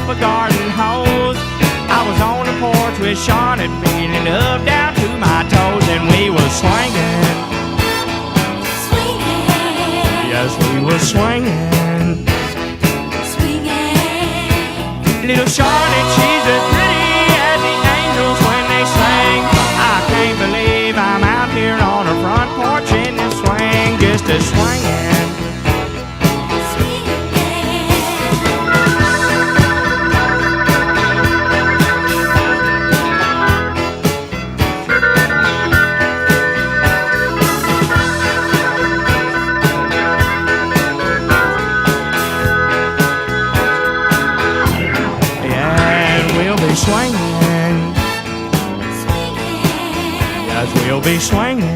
of a garden hose. I was on the porch with Charlotte feeling up down to my toes, and we were swinging. Swinging. Yes, we were swinging. Swinging. Little Charlotte, she's as pretty as the angels when they sing. I can't believe I'm out here on her front porch in the swing, just a swinging. Swinging, swinging. Yes, we'll be swinging.